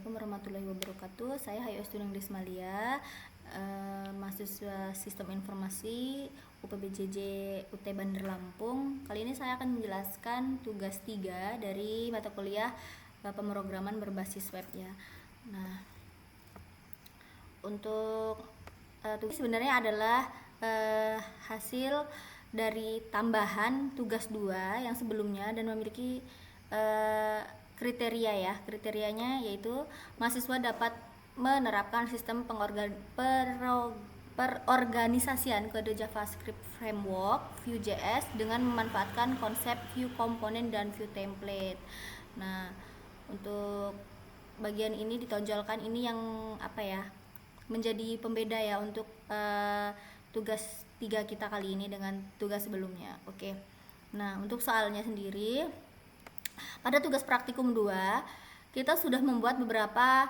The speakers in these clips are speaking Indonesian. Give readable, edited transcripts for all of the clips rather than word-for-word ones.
Assalamualaikum warahmatullahi wabarakatuh. Saya Hayu Student Desmalia, mahasiswa Sistem Informasi UPBJJ UT Bandar Lampung. Kali ini saya akan menjelaskan tugas 3 dari mata kuliah pemrograman berbasis web ya. Nah, untuk tugas sebenarnya adalah hasil dari tambahan tugas 2 yang sebelumnya dan memiliki kriteria ya. Kriterianya yaitu mahasiswa dapat menerapkan sistem perorganisasian kode JavaScript framework Vue.js dengan memanfaatkan konsep view component dan view template. Nah, untuk bagian ini ditonjolkan ini yang menjadi pembeda ya untuk tugas 3 kita kali ini dengan tugas sebelumnya. Oke. Nah, untuk soalnya sendiri, pada tugas praktikum 2, kita sudah membuat beberapa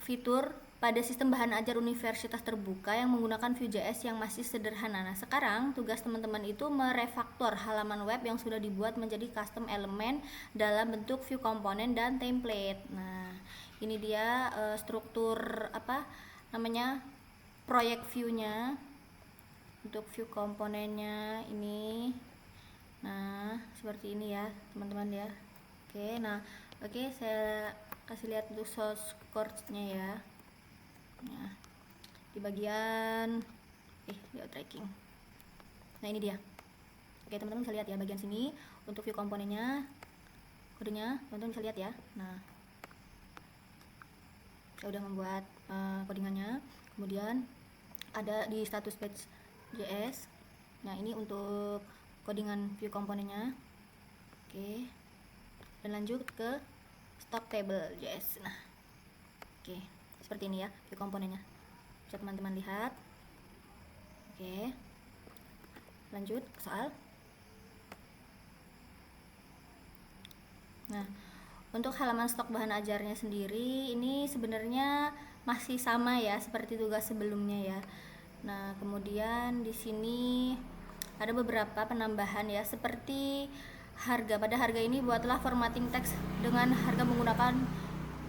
fitur pada sistem bahan ajar universitas terbuka yang menggunakan Vue.js yang masih sederhana. Nah, sekarang tugas teman-teman itu merefaktor halaman web yang sudah dibuat menjadi custom elemen dalam bentuk view komponen dan template. Nah, ini dia struktur proyek view-nya. Untuk view komponennya ini, nah seperti ini ya teman-teman ya. Oke, saya kasih lihat untuk source code-nya ya. Nah, di bagian layout tracking. Nah, ini dia. Oke, teman-teman bisa lihat ya bagian sini untuk view komponennya, kodenya teman-teman bisa lihat ya. Nah, saya udah membuat codingannya. Kemudian ada di status page.js. Nah, ini untuk codingan view komponennya. Oke. Dan lanjut ke stock table.js. Nah, oke, seperti ini ya view komponennya. Bisa teman-teman lihat. Oke. Lanjut ke soal. Nah, untuk halaman stok bahan ajarnya sendiri ini sebenarnya masih sama ya seperti tugas sebelumnya ya. Nah, kemudian di sini ada beberapa penambahan ya, seperti harga. Pada harga ini buatlah formatting teks dengan harga menggunakan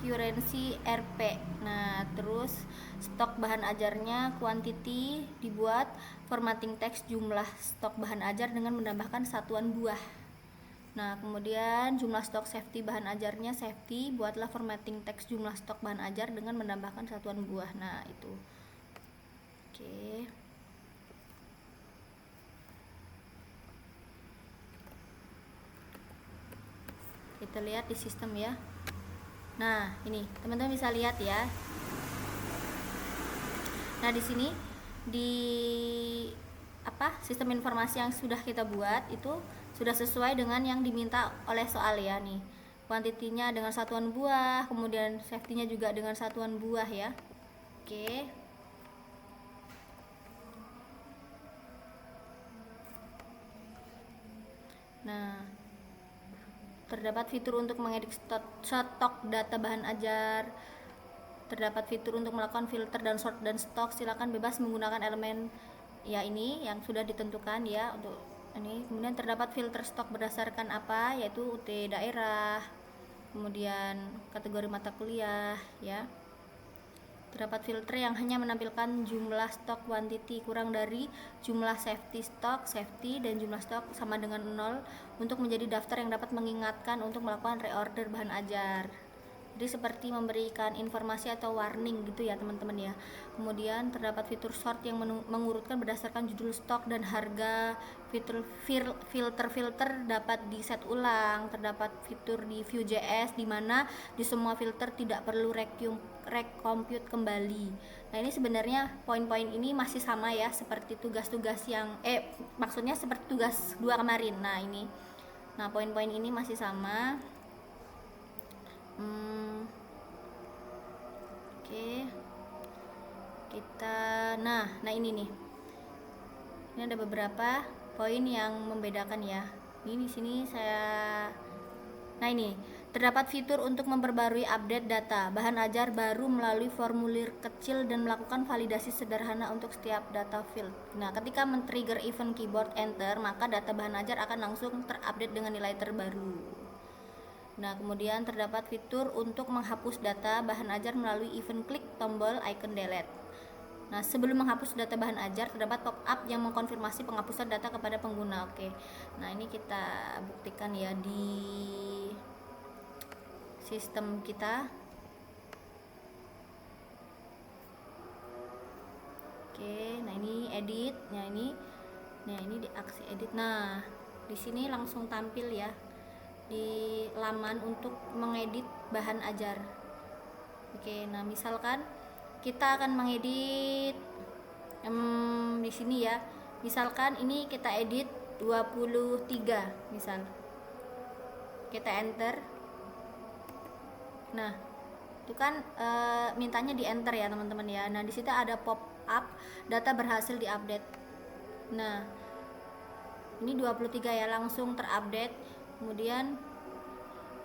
currency RP. Nah, terus stok bahan ajarnya quantity dibuat formatting teks jumlah stok bahan ajar dengan menambahkan satuan buah. Nah, kemudian jumlah stok safety bahan ajarnya safety, buatlah formatting teks jumlah stok bahan ajar dengan menambahkan satuan buah. Nah, itu. Oke. Kita lihat di sistem ya. Nah, ini teman-teman bisa lihat ya. Nah, di sini di sistem informasi yang sudah kita buat itu sudah sesuai dengan yang diminta oleh soal ya nih. Kuantitinya dengan satuan buah, kemudian safety-nya juga dengan satuan buah ya. Oke. Nah, terdapat fitur untuk mengedit stok data bahan ajar. Terdapat fitur untuk melakukan filter dan sort dan stok. Silakan bebas menggunakan elemen ya ini yang sudah ditentukan ya untuk ini. Kemudian terdapat filter stok berdasarkan apa, yaitu UT daerah, kemudian kategori mata kuliah ya. Terdapat filter yang hanya menampilkan jumlah stok quantity kurang dari jumlah safety stok safety dan jumlah stok sama dengan 0 untuk menjadi daftar yang dapat mengingatkan untuk melakukan reorder bahan ajar. Jadi seperti memberikan informasi atau warning gitu ya teman-teman ya. Kemudian terdapat fitur sort yang mengurutkan berdasarkan judul stok dan harga. Filter dapat di set ulang. Terdapat fitur di Vue.js di mana di semua filter tidak perlu recompute kembali. Nah, ini sebenarnya poin-poin ini masih sama ya seperti tugas-tugas yang maksudnya seperti tugas 2 kemarin. Nah, ini. Nah, poin-poin ini masih sama. Oke. Nah ini nih. Ini ada beberapa poin yang membedakan ya. Ini di sini Nah, ini terdapat fitur untuk memperbarui update data bahan ajar baru melalui formulir kecil dan melakukan validasi sederhana untuk setiap data field. Nah, ketika men-trigger event keyboard enter, maka data bahan ajar akan langsung terupdate dengan nilai terbaru. Nah, kemudian terdapat fitur untuk menghapus data bahan ajar melalui event klik tombol icon delete. Nah, sebelum menghapus data bahan ajar, terdapat pop-up yang mengkonfirmasi penghapusan data kepada pengguna. Oke. Nah, ini kita buktikan ya di sistem kita. Oke, nah ini edit. Nah, ini di aksi edit. Nah, di sini langsung tampil ya di laman untuk mengedit bahan ajar. Oke, nah misalkan kita akan mengedit di sini ya. Misalkan ini kita edit 23 misal. Kita enter. Nah, itu kan mintanya di enter ya teman-teman ya. Nah, di situ ada pop up data berhasil diupdate. Nah, ini 23 ya, langsung terupdate. Kemudian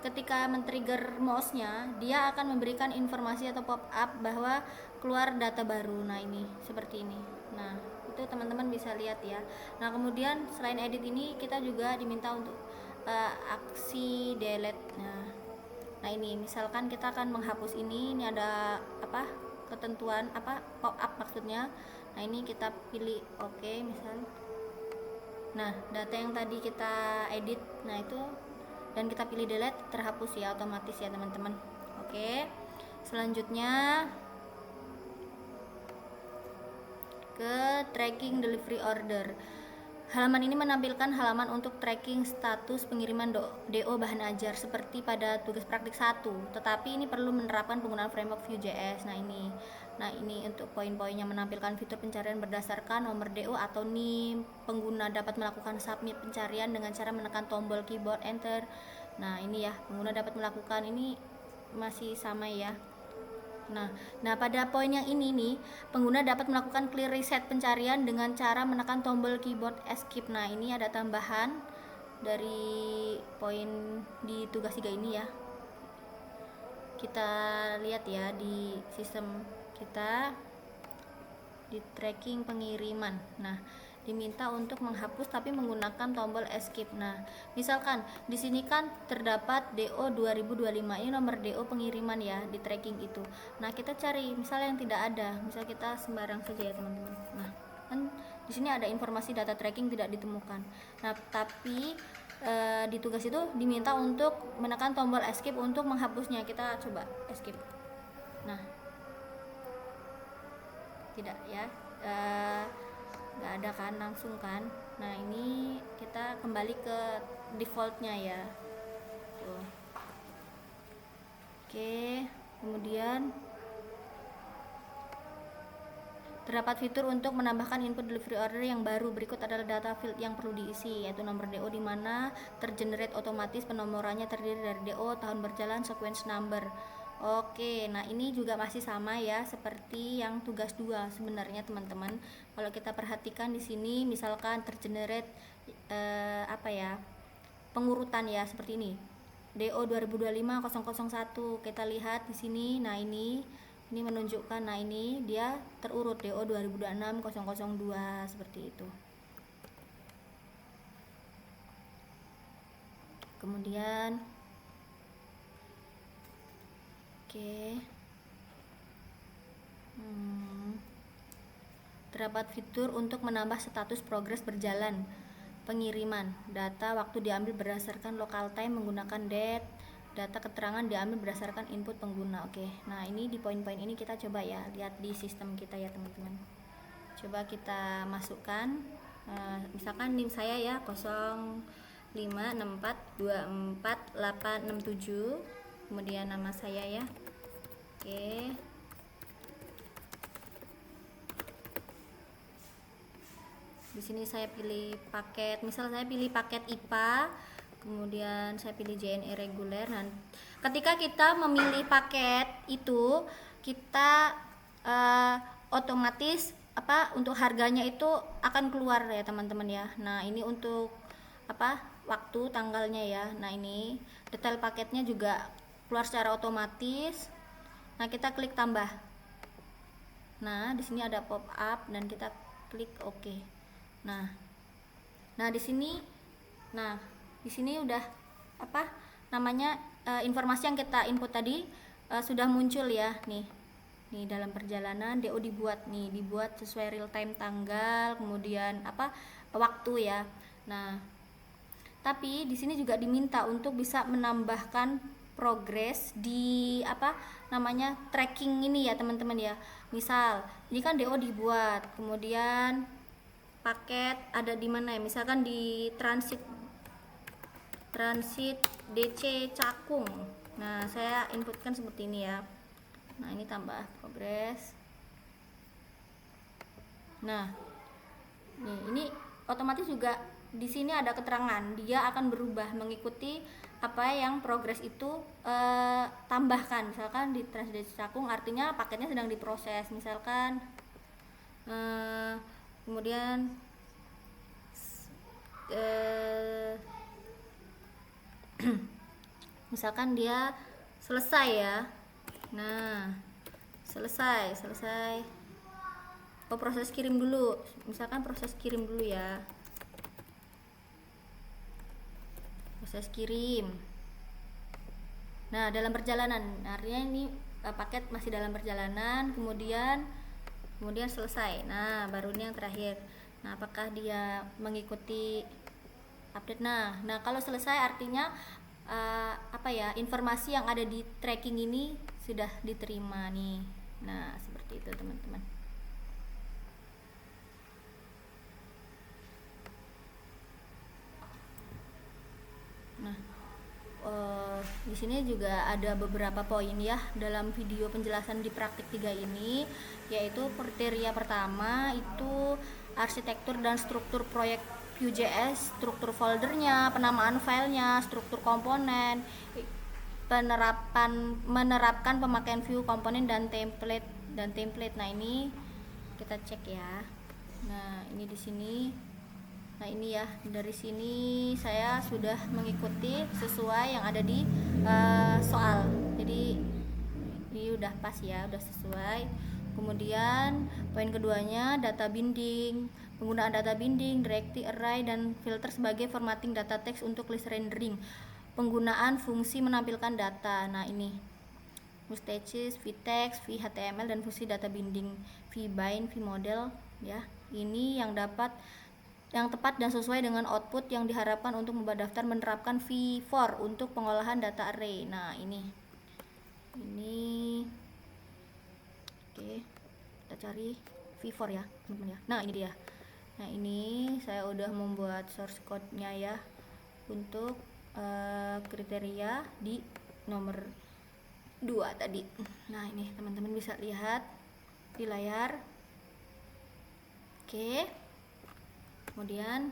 ketika men-trigger mouse-nya, dia akan memberikan informasi atau pop up bahwa keluar data baru. Nah, ini seperti ini. Nah, itu teman-teman bisa lihat ya. Nah, kemudian selain edit ini, kita juga diminta untuk aksi delete. Nah, ini misalkan kita akan menghapus ini ada apa? Ketentuan apa? Pop up maksudnya. Nah, ini kita pilih oke, misal. Nah, data yang tadi kita edit, nah itu dan kita pilih delete, terhapus ya otomatis ya teman-teman. Oke, selanjutnya ke tracking delivery order. Halaman ini menampilkan halaman untuk tracking status pengiriman DO bahan ajar seperti pada tugas praktik 1, tetapi ini perlu menerapkan penggunaan framework Vue.js. Nah, ini untuk poin-poinnya, menampilkan fitur pencarian berdasarkan nomor DO atau NIM. Pengguna dapat melakukan submit pencarian dengan cara menekan tombol keyboard enter. Nah, ini ya, pengguna dapat melakukan, ini masih sama ya. Nah, pada poin yang ini nih, pengguna dapat melakukan clear reset pencarian dengan cara menekan tombol keyboard escape. Nah, ini ada tambahan dari poin di tugas 3 ini ya. Kita lihat ya di sistem kita di tracking pengiriman. Nah, diminta untuk menghapus tapi menggunakan tombol escape. Nah, misalkan di sini kan terdapat DO 2025, ini nomor DO pengiriman ya di tracking itu. Nah, kita cari misalnya yang tidak ada, misal kita sembarang saja ya teman-teman. Nah, kan di sini ada informasi data tracking tidak ditemukan. Nah, tapi di tugas itu diminta untuk menekan tombol escape untuk menghapusnya. Kita coba escape. Nah, tidak ya, nggak ada kan, langsung kan. Nah, ini kita kembali ke defaultnya ya. Tuh. Oke, kemudian terdapat fitur untuk menambahkan input delivery order yang baru. Berikut adalah data field yang perlu diisi, yaitu nomor DO di mana tergenerate otomatis, penomorannya terdiri dari DO, tahun berjalan, sequence number. Oke, nah ini juga masih sama ya seperti yang tugas 2 sebenarnya teman-teman. Kalau kita perhatikan di sini misalkan tergenerate apa ya? Pengurutan ya seperti ini. DO 2025-001. Kita lihat di sini. Nah, ini menunjukkan, nah ini dia terurut DO 2026-002 seperti itu. Kemudian terdapat fitur untuk menambah status progres berjalan pengiriman. Data waktu diambil berdasarkan local time menggunakan date. Data keterangan diambil berdasarkan input pengguna. Oke, nah ini di poin-poin ini kita coba ya lihat di sistem kita ya teman-teman. Coba kita masukkan, misalkan NIM saya ya 0564248867, kemudian nama saya ya. Oke. Di sini saya pilih paket, misal saya pilih paket IPA, kemudian saya pilih JNE reguler. Nah, ketika kita memilih paket itu, kita otomatis untuk harganya itu akan keluar ya teman-teman ya. Nah, ini untuk waktu tanggalnya ya. Nah, ini detail paketnya juga keluar secara otomatis. Nah, kita klik tambah. Nah, di sini ada pop up dan kita klik OK. Nah di sini udah namanya informasi yang kita input tadi sudah muncul ya nih dalam perjalanan DO dibuat sesuai real time tanggal, kemudian waktu ya. Nah, tapi di sini juga diminta untuk bisa menambahkan progres di tracking ini ya teman-teman ya. Misal ini kan DO dibuat, kemudian paket ada di mana ya, misalkan di transit DC Cakung. Nah, saya inputkan seperti ini ya. Nah, ini tambah progres. Nah, ini otomatis juga di sini ada keterangan dia akan berubah mengikuti apa yang progres itu tambahkan. Misalkan di Transit DC Cakung artinya paketnya sedang diproses, misalkan kemudian misalkan dia selesai ya. Nah, selesai proses kirim dulu, misalkan proses kirim dulu ya, proses kirim. Nah, dalam perjalanan artinya ini paket masih dalam perjalanan, kemudian selesai. Nah, baru ini yang terakhir. Nah, apakah dia mengikuti update? Nah kalau selesai artinya informasi yang ada di tracking ini sudah diterima nih. Nah, seperti itu teman-teman. Nah, di sini juga ada beberapa poin ya dalam video penjelasan di praktik 3 ini, yaitu kriteria pertama itu arsitektur dan struktur proyek Vue.js, struktur foldernya, penamaan filenya, struktur komponen, menerapkan pemakaian view komponen dan template. Nah, ini kita cek ya. Nah, ini di sini. Nah, ini ya, dari sini saya sudah mengikuti sesuai yang ada di soal. Jadi ini udah pas ya, udah sesuai. Kemudian poin keduanya data binding, penggunaan data binding, directory array dan filter sebagai formatting data teks untuk list rendering, penggunaan fungsi menampilkan data. Nah, ini mustaches, vtext, vhtml dan fungsi data binding, vbind, vmodel ya. Ini yang tepat dan sesuai dengan output yang diharapkan untuk membuat daftar, menerapkan v-for untuk pengolahan data array. Nah, ini oke, kita cari v-for ya teman-teman ya. Nah, ini dia. Nah, ini saya udah membuat source code-nya ya untuk kriteria di nomor 2 tadi. Nah, ini teman-teman bisa lihat di layar. Oke. Kemudian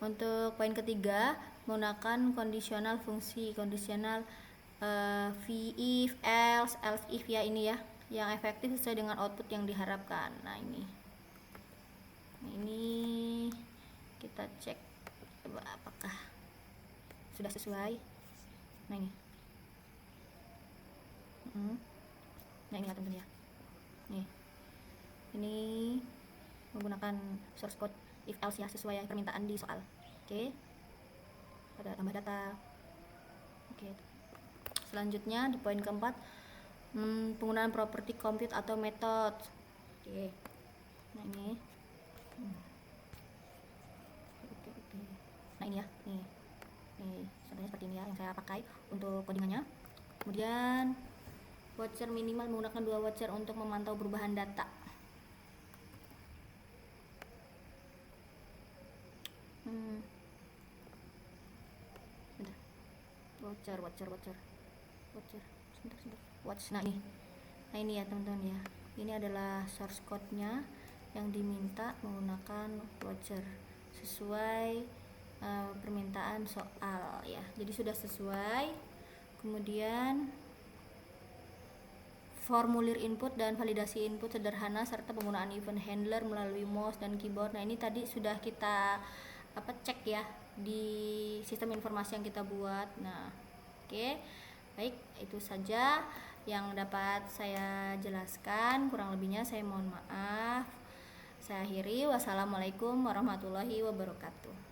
untuk poin ketiga menggunakan kondisional fungsi, kondisional if, else if ya, ini ya, yang efektif sesuai dengan output yang diharapkan. Nah, ini kita cek apakah sudah sesuai. Nah, ini nah, ini ya teman-teman ya. Ini menggunakan source code if else ya, sesuai permintaan di soal. Oke. Ada tambah data. Oke. Selanjutnya di poin keempat, penggunaan properti compute atau method. Oke. Nah, ini. Nah, ini ya. Nih, contohnya seperti ini ya yang saya pakai untuk codingannya. Kemudian watcher minimal menggunakan 2 watcher untuk memantau perubahan data. Watcher. Sebentar. Watch. Nah, ini ya teman-teman ya. Ini adalah source code-nya yang diminta menggunakan watcher sesuai permintaan soal ya. Jadi sudah sesuai. Kemudian formulir input dan validasi input sederhana serta penggunaan event handler melalui mouse dan keyboard. Nah, ini tadi sudah kita cek ya di sistem informasi yang kita buat. Nah, oke. Baik, itu saja yang dapat saya jelaskan. Kurang lebihnya saya mohon maaf. Saya akhiri. Wassalamualaikum warahmatullahi wabarakatuh.